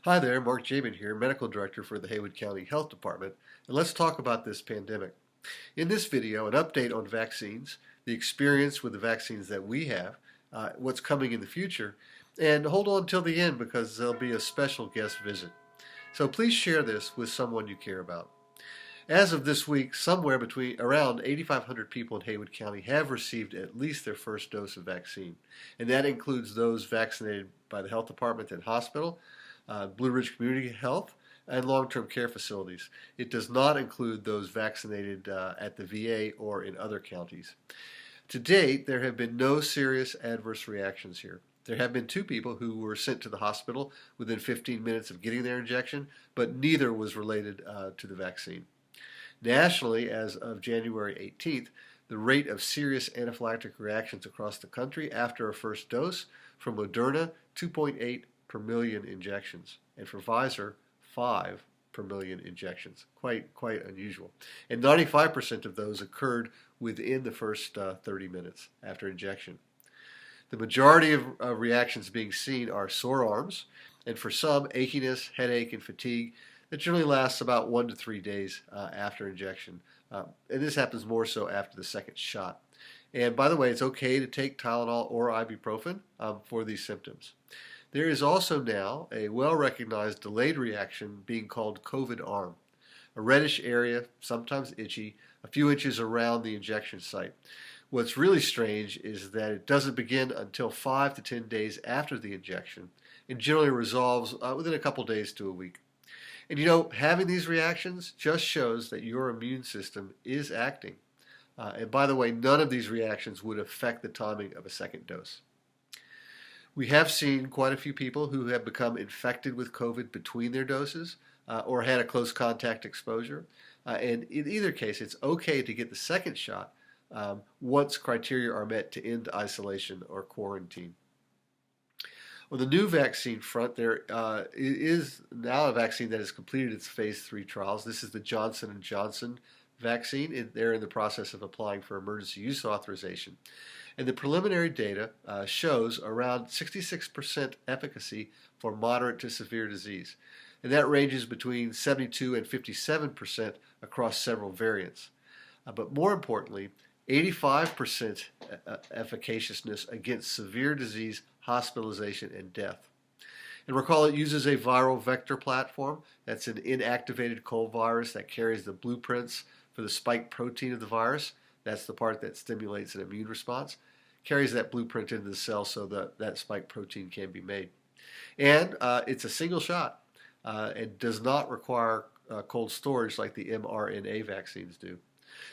Hi there, Mark Jamin here, Medical Director for the Haywood County Health Department, and let's talk about this pandemic. In this video, an update on vaccines, the experience with the vaccines that we have, what's coming in the future, and hold on till the end because there'll be a special guest visit. So please share this with someone you care about. As of this week, somewhere between around 8,500 people in Haywood County have received at least their first dose of vaccine, and that includes those vaccinated by the health department and hospital, Blue Ridge Community Health, and long-term care facilities. It does not include those vaccinated at the VA or in other counties. To date, there have been no serious adverse reactions here. There have been 2 people who were sent to the hospital within 15 minutes of getting their injection, but neither was related to the vaccine. Nationally, as of January 18th, the rate of serious anaphylactic reactions across the country after a first dose from Moderna, 2.8 per million injections, and for Pfizer, 5 per million injections. Quite unusual. And 95% of those occurred within the first 30 minutes after injection. The majority of reactions being seen are sore arms, and for some, achiness, headache, and fatigue that generally lasts about 1 to 3 days after injection. And this happens more so after the second shot. And by the way, it's okay to take Tylenol or ibuprofen for these symptoms. There is also now a well-recognized delayed reaction being called COVID arm, a reddish area, sometimes itchy, a few inches around the injection site. What's really strange is that it doesn't begin until 5 to 10 days after the injection and generally resolves within a couple days to a week. And having these reactions just shows that your immune system is acting. And by the way, none of these reactions would affect the timing of a second dose. We have seen quite a few people who have become infected with COVID between their doses or had a close contact exposure. And in either case, it's okay to get the second shot once criteria are met to end isolation or quarantine. On the new vaccine front, there is now a vaccine that has completed its phase 3 trials. This is the Johnson & Johnson vaccine. They're in the process of applying for emergency use authorization. And the preliminary data shows around 66% efficacy for moderate to severe disease. And that ranges between 72 and 57% across several variants. But more importantly, 85% efficaciousness against severe disease, hospitalization, and death. And recall, it uses a viral vector platform. That's an inactivated cold virus that carries the blueprints for the spike protein of the virus. That's the part that stimulates an immune response. Carries that blueprint into the cell so that spike protein can be made. And it's a single shot. It does not require cold storage like the mRNA vaccines do.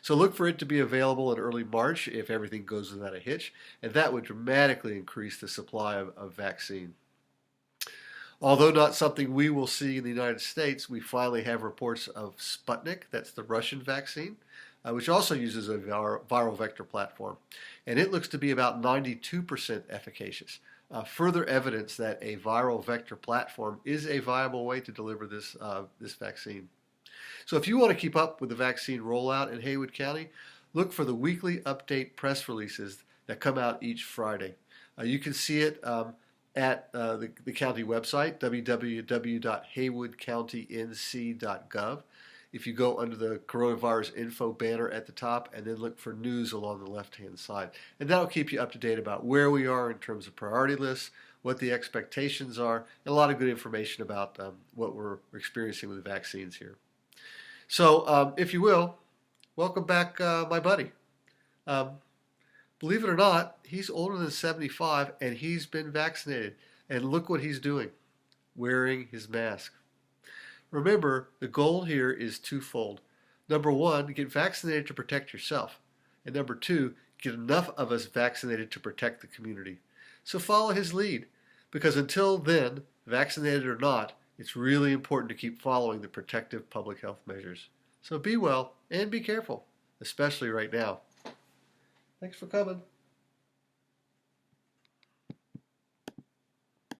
So look for it to be available in early March if everything goes without a hitch, and that would dramatically increase the supply of vaccine. Although not something we will see in the United States, we finally have reports of Sputnik, that's the Russian vaccine, which also uses a viral vector platform. And it looks to be about 92% efficacious. Further evidence that a viral vector platform is a viable way to deliver this vaccine. So if you want to keep up with the vaccine rollout in Haywood County, look for the weekly update press releases that come out each Friday. You can see it at the county website, www.haywoodcountync.gov. If you go under the coronavirus info banner at the top and then look for news along the left-hand side. And that'll keep you up to date about where we are in terms of priority lists, what the expectations are, and a lot of good information about what we're experiencing with the vaccines here. So, if you will, welcome back my buddy. Believe it or not, he's older than 75 and he's been vaccinated. And look what he's doing, wearing his mask. Remember, the goal here is twofold. Number 1, get vaccinated to protect yourself. And number 2, get enough of us vaccinated to protect the community. So follow his lead, because until then, vaccinated or not, it's really important to keep following the protective public health measures. So be well and be careful, especially right now. Thanks for coming.